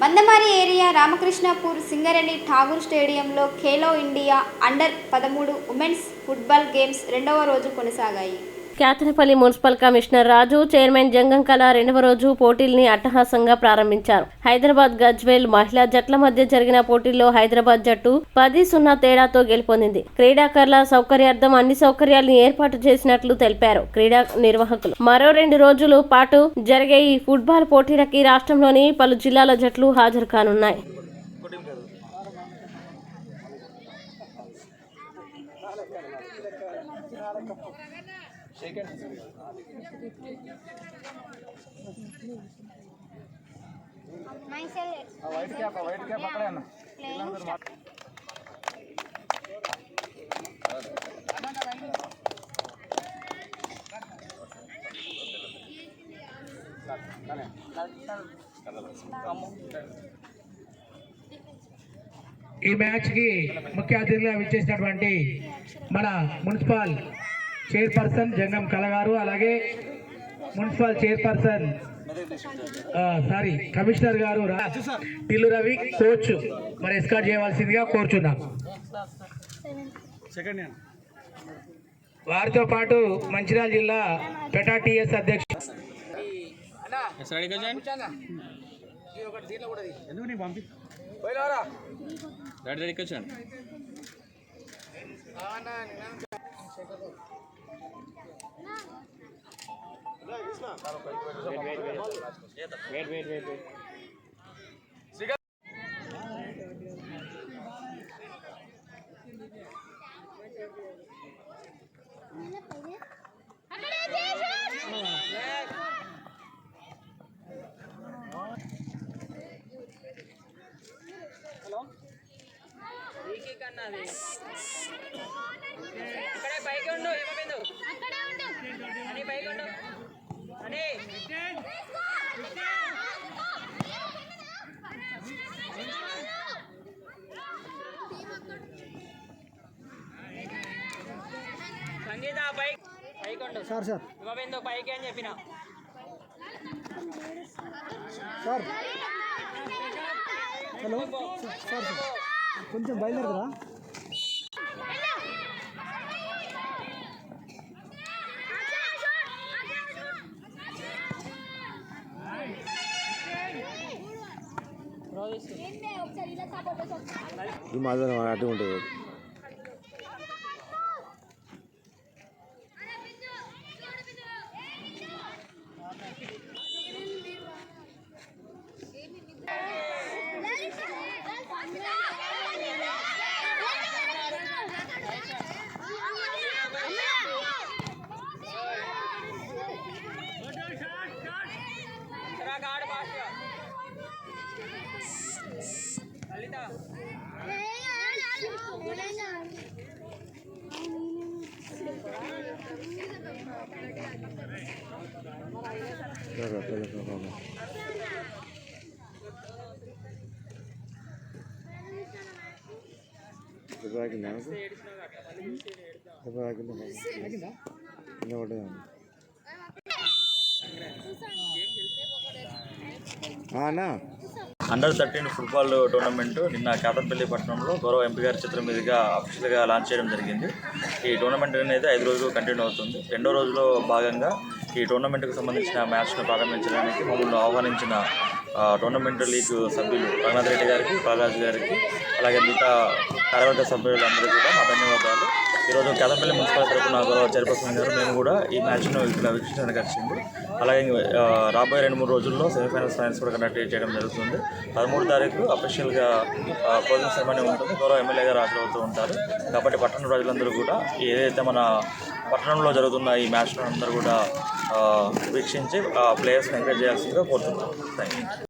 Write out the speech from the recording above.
Mandamarri area Ramakrishnapur Singareni Tagore స్టేడియంలో Khelo India అండర్-13 women's football games రెండవ రోజు కొనసాగాయి. Kethanapalli municipal commissioner Raju, chairman Jangam Kala రెండవ రోజు పోటీల్ని అట్టహాసంగా ప్రారంభించారు. హైదరాబాద్ గజ్వేల్ మహిళా జట్ల మధ్య జరిగిన పోటీల్లో హైదరాబాద్ జట్టు 10-0 తేడాతో గెలుపొందింది. క్రీడాకారుల సౌకర్యార్థం అన్ని సౌకర్యాలను ఏర్పాటు చేసినట్లు తెలిపారు క్రీడా నిర్వాహకులు. మరో 2 రోజుల పాటు జరిగే ఈ ఫుట్బాల్ పోటీలకి రాష్ట్రంలోని పలు జిల్లాల జట్లు హాజరు కానున్నాయి. ఈ మ్యాచ్ కి ముఖ్య అతిథిగా విచ్చేసినటువంటి మన మున్సిపల్ చైర్పర్సన్ జంగం కళ గారు, అలాగే మున్సిపల్ చైర్పర్సన్ కమిషనర్ గారు టిల్లు రవి కోచ్ మరి ఎస్కార్ట్ చేయవలసిందిగా కోరుచున్నాం. వారితో పాటు మంచిర్యాల జిల్లా పెటా టీఎస్ అధ్యక్షుడు పైకి అని చెప్పిన సార్. హలో సార్, కొంచెం బయలుదేరదా? ఈ మాత్రం అటు ఉంటుంది. అండర్-13 ఫుట్బాల్ టోర్నమెంట్ నిన్న కేతనపల్లి పట్టణంలో గౌరవ ఎంపీ గారి చిత్రం మీదుగా అఫీషియల్గా లాంచ్ చేయడం జరిగింది. ఈ టోర్నమెంట్ అనేది 5 రోజులు కంటిన్యూ అవుతుంది. 2వ రోజులో భాగంగా ఈ టోర్నమెంట్కి సంబంధించిన మ్యాచ్ను ప్రారంభించడానికి మమ్మల్ని ఆహ్వానించిన టోర్నమెంట్ లీగ్ సభ్యులు రఘునాథ్ రెడ్డి గారికి, బాలరాజు గారికి, అలాగే మిగతా కార్యవర్గ సభ్యులందరికీ కూడా మా ధన్యవాదాలు. ఈరోజు కేతనపల్లి మున్సిపల్ తరఫున గౌరవ చైర్పర్సన్ గారు మేము కూడా ఈ మ్యాచ్ను ఇక్కడ వీక్షించడానికి వచ్చింది. అలాగే రాబోయే 2-3 రోజుల్లో సెమీఫైనల్స్, ఫైనల్స్ కూడా కండక్ట్ చేయడం జరుగుతుంది. 13వ తారీఖు అఫీషియల్గా క్లోజింగ్ సెరమనీ ఉంటుంది. గౌరవ ఎమ్మెల్యే గారు హాజరవుతూ ఉంటారు. కాబట్టి పట్టణ ప్రజలందరూ కూడా ఏదైతే మన పట్టణంలో జరుగుతున్న ఈ మ్యాచ్ను అందరూ కూడా వీక్షించి ప్లేయర్స్ని ఎంకరేజ్ చేయాల్సిందిగా కోరుతున్నాను. Thank you.